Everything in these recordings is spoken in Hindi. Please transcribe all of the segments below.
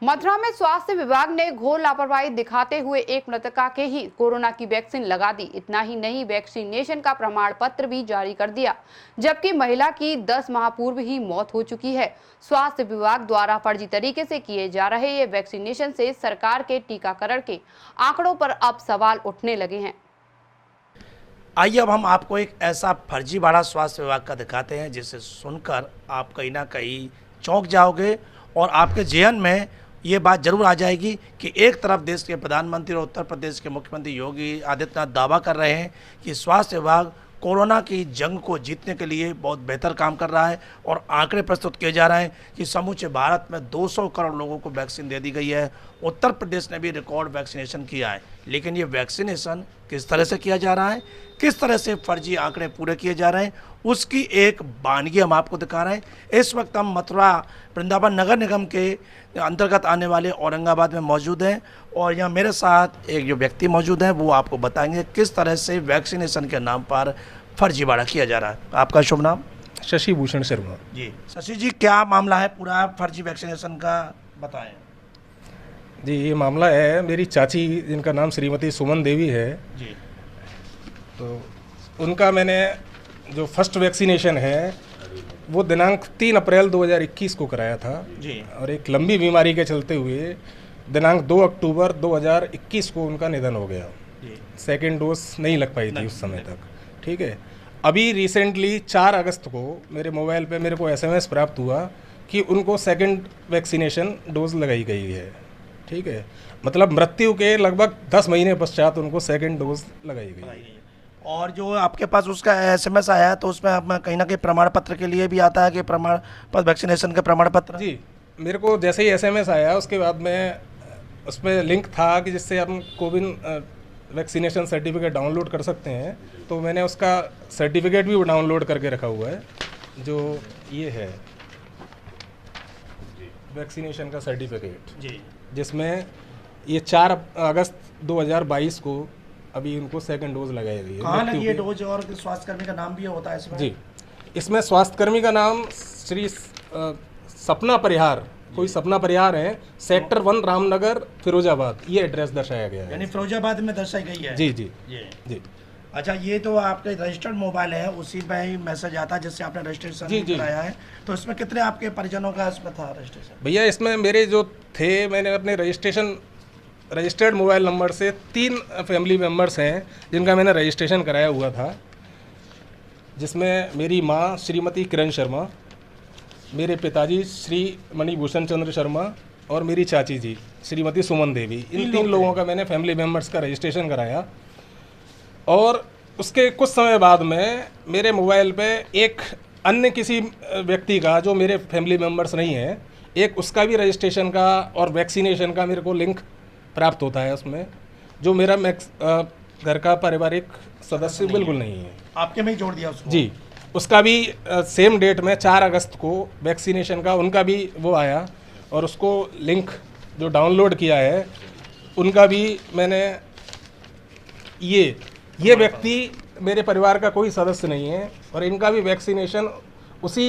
मथुरा में स्वास्थ्य विभाग ने घोर लापरवाही दिखाते हुए एक मृतका के ही कोरोना की वैक्सीन लगा दी। इतना ही नहीं, वैक्सीनेशन का प्रमाण पत्र भी जारी कर दिया, जबकि महिला की 10 माह पूर्व ही मौत हो चुकी है। स्वास्थ्य विभाग द्वारा फर्जी तरीके से किए जा रहे ये वैक्सीनेशन से सरकार के टीकाकरण के आंकड़ों पर अब सवाल उठने लगे हैं। आइए अब हम आपको एक ऐसा फर्जीवाड़ा स्वास्थ्य विभाग का दिखाते हैं जिसे सुनकर आप कहीं ना कहीं चौंक जाओगे और आपके जेहन में ये बात जरूर आ जाएगी कि एक तरफ देश के प्रधानमंत्री और उत्तर प्रदेश के मुख्यमंत्री योगी आदित्यनाथ दावा कर रहे हैं कि स्वास्थ्य विभाग कोरोना की जंग को जीतने के लिए बहुत बेहतर काम कर रहा है और आंकड़े प्रस्तुत किए जा रहे हैं कि समूचे भारत में 200 करोड़ लोगों को वैक्सीन दे दी गई है। उत्तर प्रदेश ने भी रिकॉर्ड वैक्सीनेशन किया है, लेकिन ये वैक्सीनेशन किस तरह से किया जा रहा है, किस तरह से फर्जी आंकड़े पूरे किए जा रहे हैं, उसकी एक वानगी हम आपको दिखा रहे हैं। इस वक्त हम मथुरा वृंदावन नगर निगम के अंतर्गत आने वाले औरंगाबाद में मौजूद हैं और यहाँ मेरे साथ एक जो व्यक्ति मौजूद हैं वो आपको बताएंगे किस तरह से वैक्सीनेशन के नाम पर फर्जीवाड़ा किया जा रहा है। आपका शुभ नाम? शशि भूषण शर्मा जी। शशि जी, क्या मामला है पूरा फर्जी वैक्सीनेशन का, बताएं। जी, ये मामला है मेरी चाची जिनका नाम श्रीमती सुमन देवी है जी। तो उनका मैंने जो फर्स्ट वैक्सीनेशन है वो दिनांक 3 अप्रैल 2021 को कराया था जी। और एक लंबी बीमारी के चलते हुए दिनांक 2 अक्टूबर 2021 को उनका निधन हो गया। जी। सेकेंड डोज नहीं लग पाई थी उस समय तक। ठीक है, अभी रिसेंटली 4 अगस्त को मेरे मोबाइल पे मेरे को एसएमएस प्राप्त हुआ कि उनको सेकेंड वैक्सीनेशन डोज लगाई गई है। ठीक है, मतलब मृत्यु के लगभग 10 महीने पश्चात उनको सेकेंड डोज लगाई गई। और जो आपके पास उसका एसएमएस आया है तो उसमें आप कहीं ना कहीं प्रमाण पत्र के लिए भी आता है कि प्रमाण पत्र, वैक्सीनेशन के प्रमाण पत्र? जी, मेरे को जैसे ही एसएमएस आया उसके बाद में उसमें लिंक था कि जिससे हम कोविन वैक्सीनेशन सर्टिफिकेट डाउनलोड कर सकते हैं, तो मैंने उसका सर्टिफिकेट भी डाउनलोड करके रखा हुआ है, जो ये है वैक्सीनेशन का सर्टिफिकेट जी, जिसमें ये 4 अगस्त 2022 को अभी उनको सेकंड डोज लगाई गई है। कहाँ लगी है डोज और स्वास्थ्यकर्मी का नाम भी होता है इसमें? जी, इसमें स्वास्थ्यकर्मी का नाम श्री सपना परिहार, कोई सपना परिहार है, सेक्टर 1 रामनगर फिरोजाबाद, ये एड्रेस दर्शाया गया है। यानी फिरोजाबाद में दर्शाई गई है? जी जी जी। अच्छा, ये तो आपके रजिस्टर्ड मोबाइल है, उसी पे ही मैसेज आता है जिससे आपने रजिस्ट्रेशन कराया है। तो इसमें कितने आपके परिजनों का इसमें था रजिस्ट्रेशन? भैया, इसमें मेरे जो थे, मैंने अपने रजिस्टर्ड मोबाइल नंबर से 3 फैमिली मेम्बर्स हैं जिनका मैंने रजिस्ट्रेशन कराया हुआ था, जिसमें मेरी माँ श्रीमती किरण शर्मा, मेरे पिताजी श्री मणिभूषण चंद्र शर्मा और मेरी चाची जी श्रीमती सुमन देवी। इन 3 लोगों का मैंने फैमिली मेम्बर्स का रजिस्ट्रेशन कराया। और उसके कुछ समय बाद में मेरे मोबाइल पे एक अन्य किसी व्यक्ति का, जो मेरे फैमिली मेम्बर्स नहीं है, एक उसका भी रजिस्ट्रेशन का और वैक्सीनेशन का मेरे को लिंक प्राप्त होता है उसमें, जो मेरा घर का पारिवारिक सदस्य बिल्कुल नहीं है। आपके में ही जोड़ दिया उसको? जी, उसका भी सेम डेट में 4 अगस्त को वैक्सीनेशन का उनका भी वो आया और उसको लिंक जो डाउनलोड किया है उनका भी मैंने, ये व्यक्ति मेरे परिवार का कोई सदस्य नहीं है और इनका भी वैक्सीनेशन उसी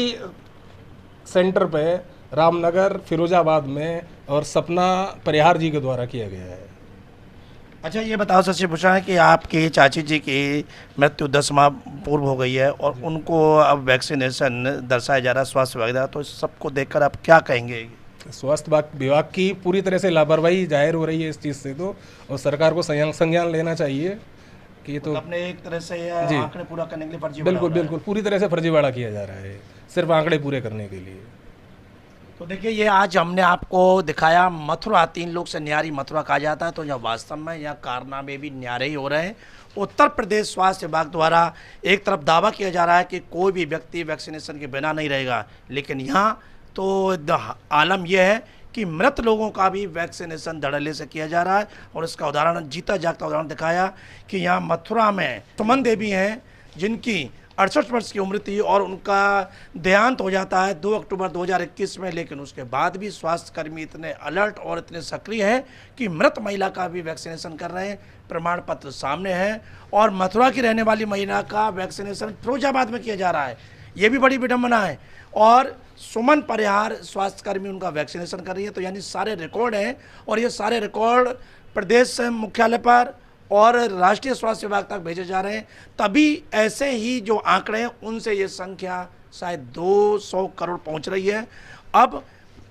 सेंटर पे रामनगर फिरोजाबाद में और सपना परिहार जी के द्वारा किया गया है। अच्छा, ये बताओ शशि भूषण कि आपकी चाची जी की मृत्यु 10 माह पूर्व हो गई है और उनको अब वैक्सीनेशन दर्शाया जा रहा है स्वास्थ्य विभाग द्वारा, तो इस सबको देखकर आप क्या कहेंगे? स्वास्थ्य विभाग की पूरी तरह से लापरवाही जाहिर हो रही है इस चीज़ से, तो और सरकार को संज्ञान लेना चाहिए कि तो अपने एक तरह से आंकड़े पूरा करने के लिए फर्जीवाड़ा बिल्कुल पूरी तरह से फर्जीवाड़ा किया जा रहा है, सिर्फ आंकड़े पूरे करने के लिए। तो देखिए, ये आज हमने आपको दिखाया मथुरा, 3 लोग से न्यारी मथुरा कहा जाता है, तो यहाँ वास्तव में यहाँ कारनामे भी न्यारे ही हो रहे हैं। उत्तर प्रदेश स्वास्थ्य विभाग द्वारा एक तरफ दावा किया जा रहा है कि कोई भी व्यक्ति वैक्सीनेशन के बिना नहीं रहेगा, लेकिन यहाँ तो आलम यह है कि मृत लोगों का भी वैक्सीनेशन धड़ल्ले से किया जा रहा है। और इसका उदाहरण, जीता जागता उदाहरण दिखाया कि यहाँ मथुरा में सुमन देवी हैं जिनकी 68 वर्ष की उम्र थी और उनका देहांत हो जाता है 2 अक्टूबर 2021 में, लेकिन उसके बाद भी स्वास्थ्यकर्मी इतने अलर्ट और इतने सक्रिय हैं कि मृत महिला का भी वैक्सीनेशन कर रहे हैं। प्रमाण पत्र सामने है और मथुरा की रहने वाली महिला का वैक्सीनेशन फिरोजाबाद में किया जा रहा है। ये भी बड़ी विडंबना है। और सुमन परिहार स्वास्थ्यकर्मी उनका वैक्सीनेशन कर रही है। तो यानी सारे रिकॉर्ड हैं और ये सारे रिकॉर्ड प्रदेश मुख्यालय पर और राष्ट्रीय स्वास्थ्य विभाग तक भेजे जा रहे हैं। तभी ऐसे ही जो आंकड़े हैं उनसे ये संख्या शायद 200 करोड़ पहुंच रही है। अब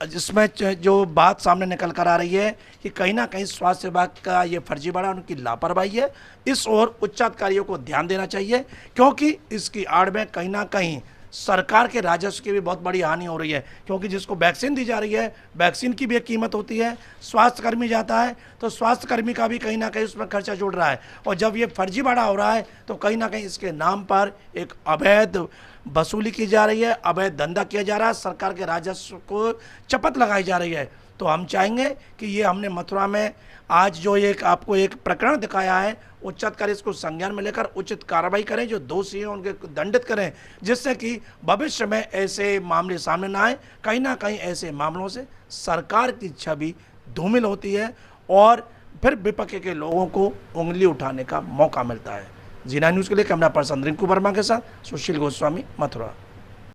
जिसमें जो बात सामने निकल कर आ रही है कि कहीं ना कहीं स्वास्थ्य विभाग का ये फर्जीवाड़ा, उनकी लापरवाही है। इस ओर उच्चाधिकारियों को ध्यान देना चाहिए, क्योंकि इसकी आड़ में कहीं ना कहीं सरकार के राजस्व की भी बहुत बड़ी हानि हो रही है। क्योंकि जिसको वैक्सीन दी जा रही है, वैक्सीन की भी एक कीमत होती है। स्वास्थ्यकर्मी जाता है तो स्वास्थ्यकर्मी का भी कहीं ना कहीं उसमें खर्चा जुड़ रहा है। और जब ये फर्जीवाड़ा हो रहा है तो कहीं ना कहीं इसके नाम पर एक अवैध वसूली की जा रही है, अवैध धंधा किया जा रहा है, सरकार के राजस्व को चपत लगाई जा रही है। तो हम चाहेंगे कि ये हमने मथुरा में आज जो एक आपको एक प्रकरण दिखाया है, उच्चाधिकारी इसको संज्ञान में लेकर उचित कार्रवाई करें, जो दोषी हैं उनके दंडित करें, जिससे कि भविष्य में ऐसे मामले सामने ना आए। कहीं ना कहीं ऐसे मामलों से सरकार की छवि धूमिल होती है और फिर विपक्ष के लोगों को उंगली उठाने का मौका मिलता है। जी9 न्यूज़ के लिए कैमरा पर्सन रिंकू वर्मा के साथ सुशील गोस्वामी, मथुरा।